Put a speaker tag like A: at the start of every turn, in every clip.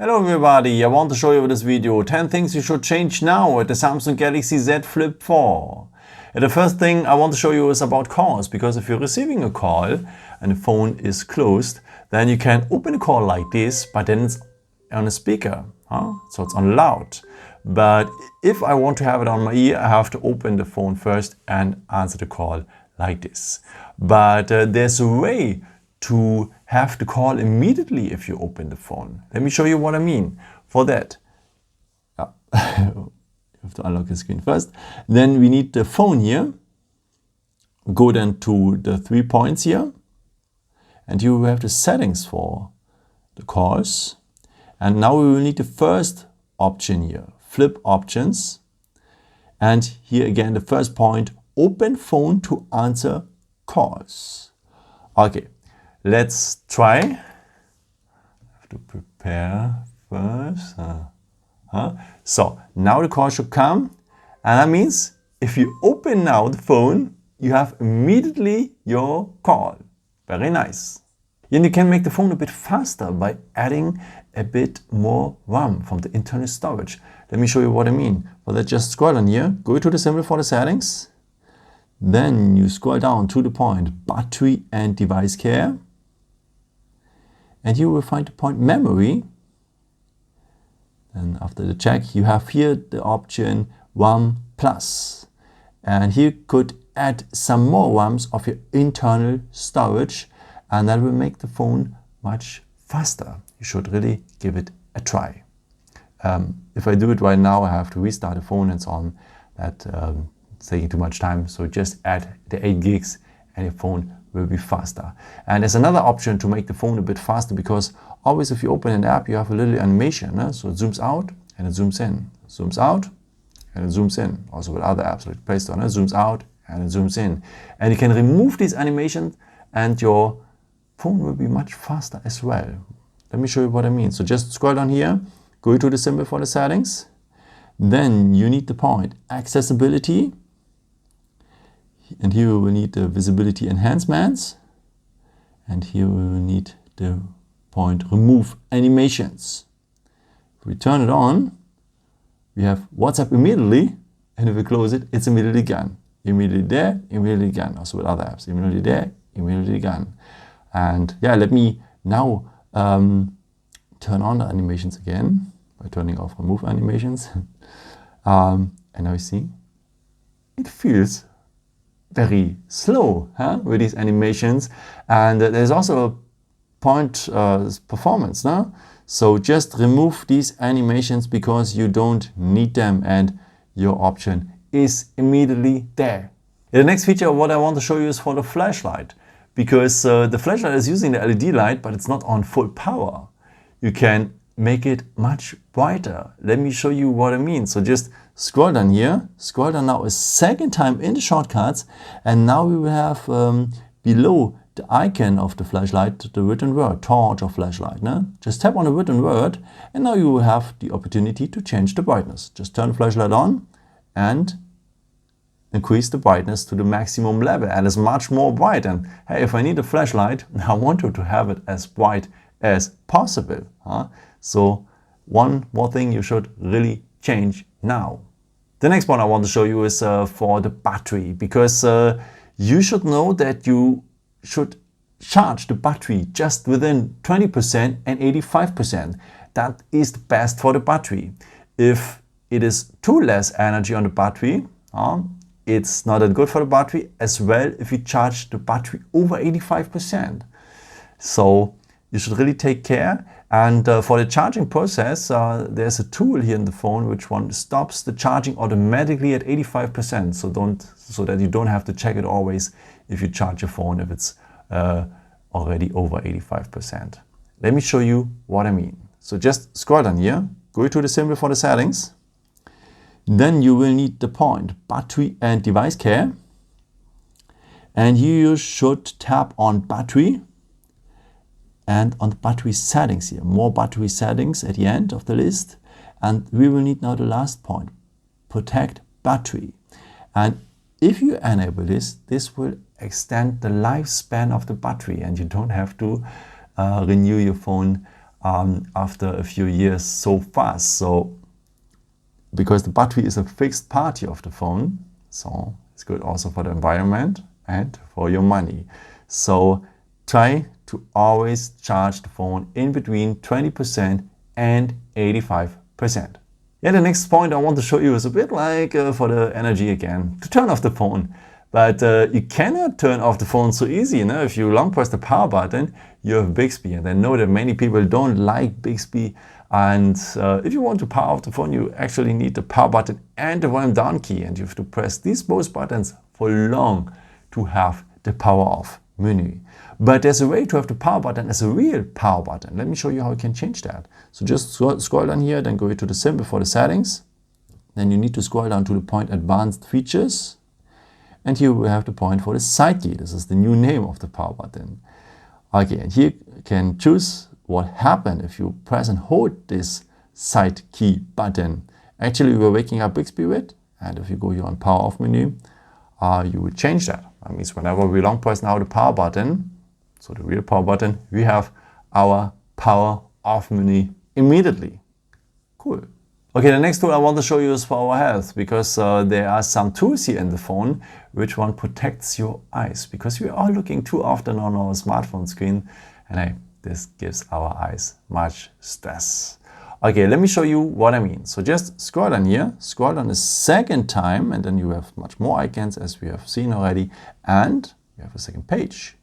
A: Hello everybody, I want to show you with this video 10 things you should change now at the Samsung Galaxy Z Flip4. And the first thing I want to show you is about calls, because if you're receiving a call and the phone is closed, then you can open a call like this, but then it's on a speaker, so it's on loud. But if I want to have it on my ear, I have to open the phone first and answer the call like this. But there's a way to have the call immediately if you open the phone. Let me show you what I mean. For that, you have to unlock the screen first. Then we need the phone here. Go then to the 3 points here. And you have the settings for the calls. And now we will need the first option here, flip options. And here again, the first point, open phone to answer calls. Okay. Let's try. I have to prepare first. So now the call should come, and that means if you open now the phone, you have immediately your call. Very nice. And you can make the phone a bit faster by adding a bit more RAM from the internal storage. Let me show you what I mean. For that, just scroll on here, go to the symbol for the settings. Then you scroll down to the point battery and device care. And you will find the point memory. And after the check, you have here the option RAM Plus. And here you could add some more RAMs of your internal storage, and that will make the phone much faster. You should really give it a try. If I do it right now, I have to restart the phone and so on. That it's taking too much time. So just add the 8 gigs and your phone will be faster. And there's another option to make the phone a bit faster, because always if you open an app, you have a little animation. So it zooms out and it zooms in. It zooms out and it zooms in. Also with other apps like Play Store, it zooms out and it zooms in. And you can remove these animations and your phone will be much faster as well. Let me show you what I mean. So just scroll down here, go to the symbol for the settings. Then you need the point accessibility. And here we will need the visibility enhancements. And here we will need the point remove animations. If we turn it on, we have WhatsApp immediately. And if we close it, it's immediately gone. Immediately there, immediately gone. Also with other apps, immediately there, immediately gone. And yeah, let me now turn on the animations again by turning off remove animations. And now you see, it feels very slow with these animations, and there's also a point performance. So just remove these animations because you don't need them, and your option is immediately there. The next feature what I want to show you is for the flashlight, because the flashlight is using the LED light, but it's not on full power. You can make it much brighter. Let me show you what I mean. So just scroll down here, scroll down now a second time in the shortcuts, and now we will have below the icon of the flashlight the written word, torch or flashlight. Just tap on the written word, and now you will have the opportunity to change the brightness. Just turn the flashlight on and increase the brightness to the maximum level, and it's much more bright. And hey, if I need a flashlight, I want to have it as bright as possible. So one more thing you should really change now. The next one I want to show you is for the battery, because you should know that you should charge the battery just within 20% and 85%. That is the best for the battery. If it is too less energy on the battery, it's not that good for the battery as well if you charge the battery over 85%. So you should really take care. And for the charging process, there's a tool here in the phone which stops the charging automatically at 85%. So that you don't have to check it always if you charge your phone if it's already over 85%. Let me show you what I mean. So just scroll down here, go to the symbol for the settings. Then you will need the point battery and device care. And here you should tap on battery. And on the battery settings here, more battery settings at the end of the list. And we will need now the last point, protect battery. And if you enable this, this will extend the lifespan of the battery, and you don't have to renew your phone after a few years so fast. So because the battery is a fixed part of the phone, so it's good also for the environment and for your money. So try to always charge the phone in between 20% and 85%. Yeah, the next point I want to show you is a bit like for the energy again, to turn off the phone. But you cannot turn off the phone so easy. If you long press the power button, you have Bixby. And I know that many people don't like Bixby. And if you want to power off the phone, you actually need the power button and the volume down key. And you have to press these both buttons for long to have the power off menu. But there's a way to have the power button as a real power button. Let me show you how you can change that. So just scroll down here, then go to the symbol for the settings. Then you need to scroll down to the point Advanced Features. And here we have the point for the side key. This is the new name of the power button. Okay, and here you can choose what happens if you press and hold this side key button. Actually, we're waking up Bixby with, and if you go here on power off menu, you will change that. That means whenever we long press now the power button, so the real power button, we have our power off menu immediately. Cool. Okay, the next tool I want to show you is for our health, because there are some tools here in the phone which one protects your eyes, because we are looking too often on our smartphone screen, and hey, this gives our eyes much stress. Okay, let me show you what I mean. So just scroll down here, scroll down a second time, and then you have much more icons as we have seen already, and you have a second page.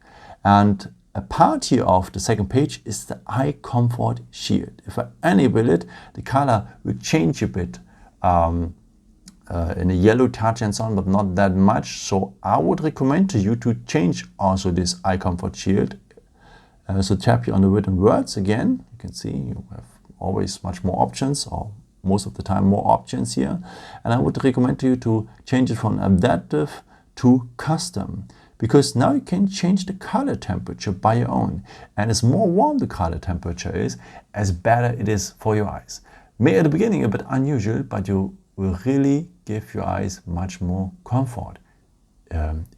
A: And a part here of the second page is the Eye Comfort Shield. If I enable it, the color will change a bit in a yellow touch and so on, but not that much. So I would recommend to you to change also this Eye Comfort Shield. So tap here on the written words again. You can see you have always much more options, or most of the time more options here. And I would recommend to you to change it from adaptive to custom, because now you can change the color temperature by your own. And as more warm the color temperature is, as better it is for your eyes. May at the beginning a bit unusual, but you will really give your eyes much more comfort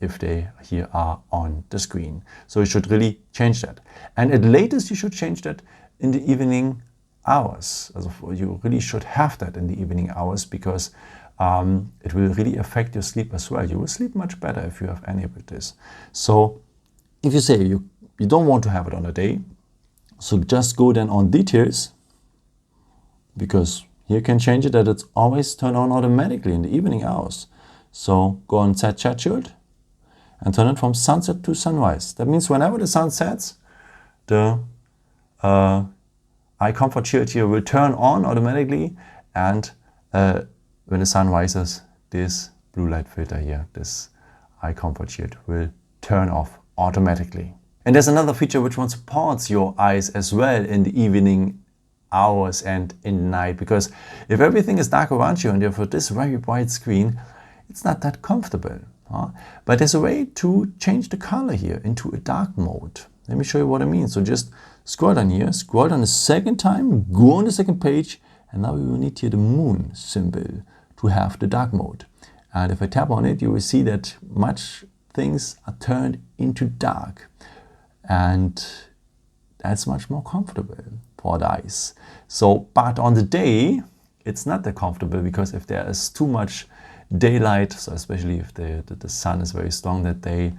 A: if they here are on the screen. So you should really change that. And at latest you should change that in the evening hours. Also, you really should have that in the evening hours, because it will really affect your sleep as well. You will sleep much better if you have enabled this. So if you say you don't want to have it on a day, so just go then on details, because here you can change it that it's always turned on automatically in the evening hours. So go on set scheduled and turn it from sunset to sunrise. That means whenever the sun sets, the Eye Comfort Shield here will turn on automatically, and when the sun rises, this blue light filter here, this Eye Comfort Shield, will turn off automatically. And there's another feature which one supports your eyes as well in the evening hours and in night, because if everything is dark around you and you have this very bright screen, it's not that comfortable. But there's a way to change the color here into a dark mode. Let me show you what I mean. So just scroll down here, scroll down a second time, go on the second page, and now we will need here the moon symbol to have the dark mode. And if I tap on it, you will see that much things are turned into dark. And that's much more comfortable for the eyes. So, but on the day, it's not that comfortable, because if there is too much daylight, so especially if the sun is very strong that day,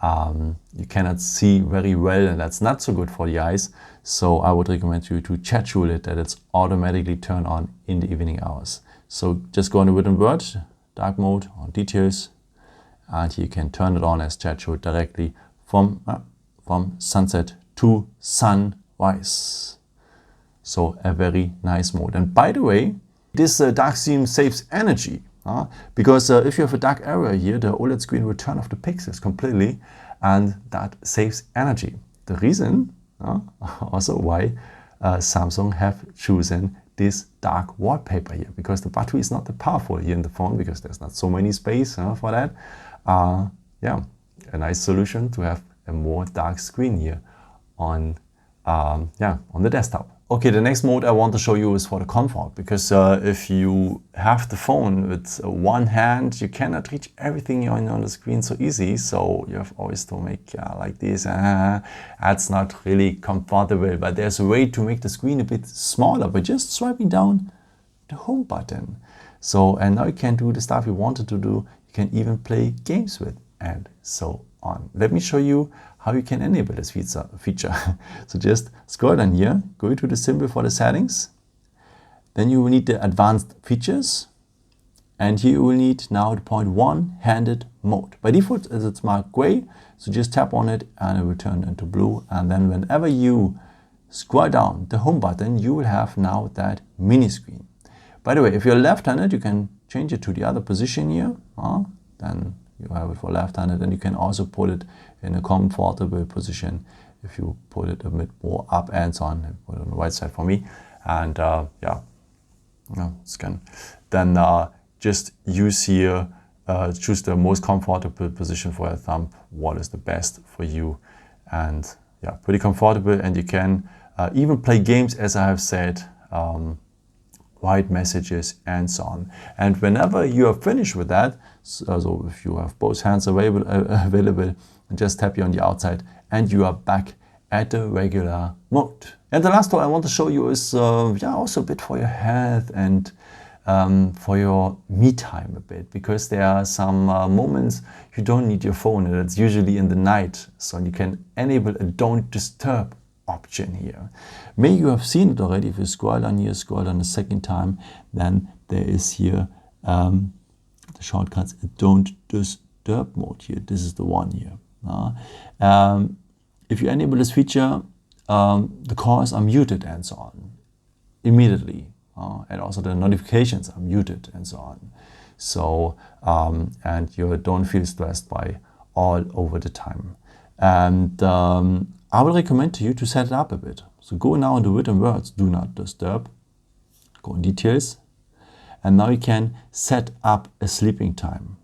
A: you cannot see very well, and that's not so good for the eyes. So I would recommend you to schedule it that it's automatically turned on in the evening hours. So just go on the written word, dark mode, on details, and you can turn it on as scheduled directly from sunset to sunrise. So a very nice mode. And by the way, this dark theme saves energy. Because if you have a dark area here, the OLED screen will turn off the pixels completely, and that saves energy. The reason also why Samsung have chosen this dark wallpaper here, because the battery is not that powerful here in the phone, because there's not so many space for that. Yeah, a nice solution to have a more dark screen here on the desktop. Okay, the next mode I want to show you is for the comfort, because if you have the phone with one hand, you cannot reach everything on the screen so easy. So you have always to make like this. That's not really comfortable, but there's a way to make the screen a bit smaller by just swiping down the home button. So, and now you can do the stuff you wanted to do. You can even play games with and so on. Let me show you how you can enable this feature. So just scroll down here, go to the symbol for the settings. Then you will need the advanced features. And here you will need now the point one-handed mode. By default, it's marked gray. So just tap on it and it will turn into blue. And then whenever you scroll down the home button, you will have now that mini screen. By the way, if you're left-handed, you can change it to the other position here. Then you have it for left-handed, and you can also put it in a comfortable position if you put it a bit more up and so on. Put it on the right side for me, and scan. Then just use here, choose the most comfortable position for your thumb. What is the best for you? And yeah, pretty comfortable, and you can even play games, as I have said. Write messages and so on. And whenever you are finished with that, so if you have both hands available, just tap here on the outside and you are back at the regular mode. And the last tool I want to show you is also a bit for your health and for your me time a bit, because there are some moments you don't need your phone, and it's usually in the night. So you can enable a don't disturb option here. Maybe you have seen it already. If you scroll down here, scroll down the second time, then there is here the shortcuts don't disturb mode here. This is the one here. If you enable this feature, the calls are muted and so on immediately, and also the notifications are muted and so on. So and you don't feel stressed by all over the time. And I will recommend to you to set it up a bit. So go now into written words, do not disturb, go in details, and now you can set up a sleeping time.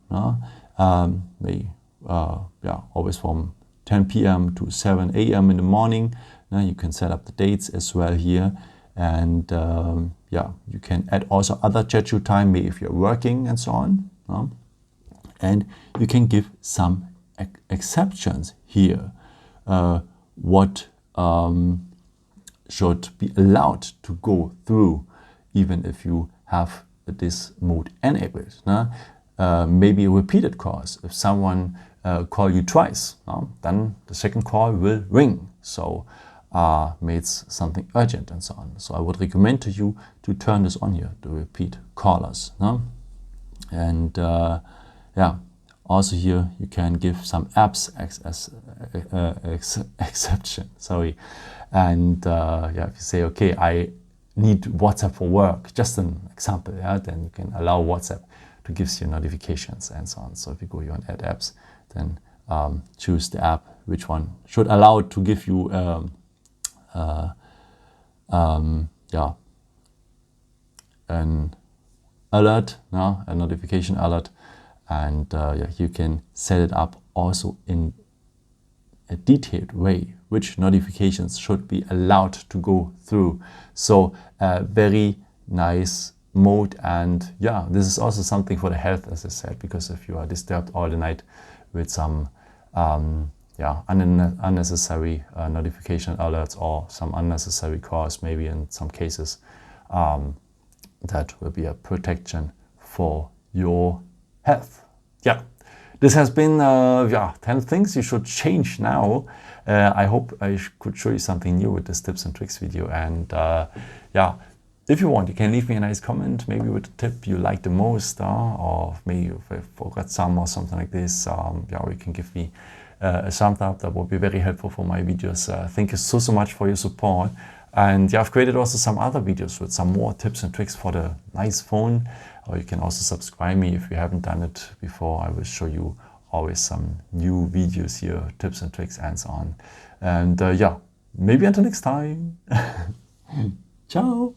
A: Always from 10 p.m. to 7 a.m. in the morning. Now you can set up the dates as well here, and you can add also other schedule time, maybe if you're working and so on. And you can give some exceptions here. What should be allowed to go through even if you have this mode enabled. Maybe repeated calls. If someone call you twice, then the second call will ring. So it's something urgent and so on. So I would recommend to you to turn this on here, the repeat callers. And also here you can give some apps exception. Sorry. And if you say, okay, I need WhatsApp for work, just an example, then you can allow WhatsApp to give you notifications and so on. So if you go here on add apps, then choose the app which one should allow it to give you an alert, a notification alert, and you can set it up also in a detailed way, which notifications should be allowed to go through. So very nice mode, and this is also something for the health, as I said, because if you are disturbed all the night with some unnecessary notification alerts or some unnecessary calls, maybe in some cases, that will be a protection for your health. This has been 10 things you should change now. I hope I could show you something new with this tips and tricks video. And if you want, you can leave me a nice comment, maybe with the tip you like the most, or maybe if I forgot some or something like this. Or you can give me a thumbs up. That would be very helpful for my videos. Thank you so much for your support. And I've created also some other videos with some more tips and tricks for the nice phone. Or you can also subscribe me if you haven't done it before. I will show you always some new videos here, tips and tricks and so on. And maybe until next time. Ciao.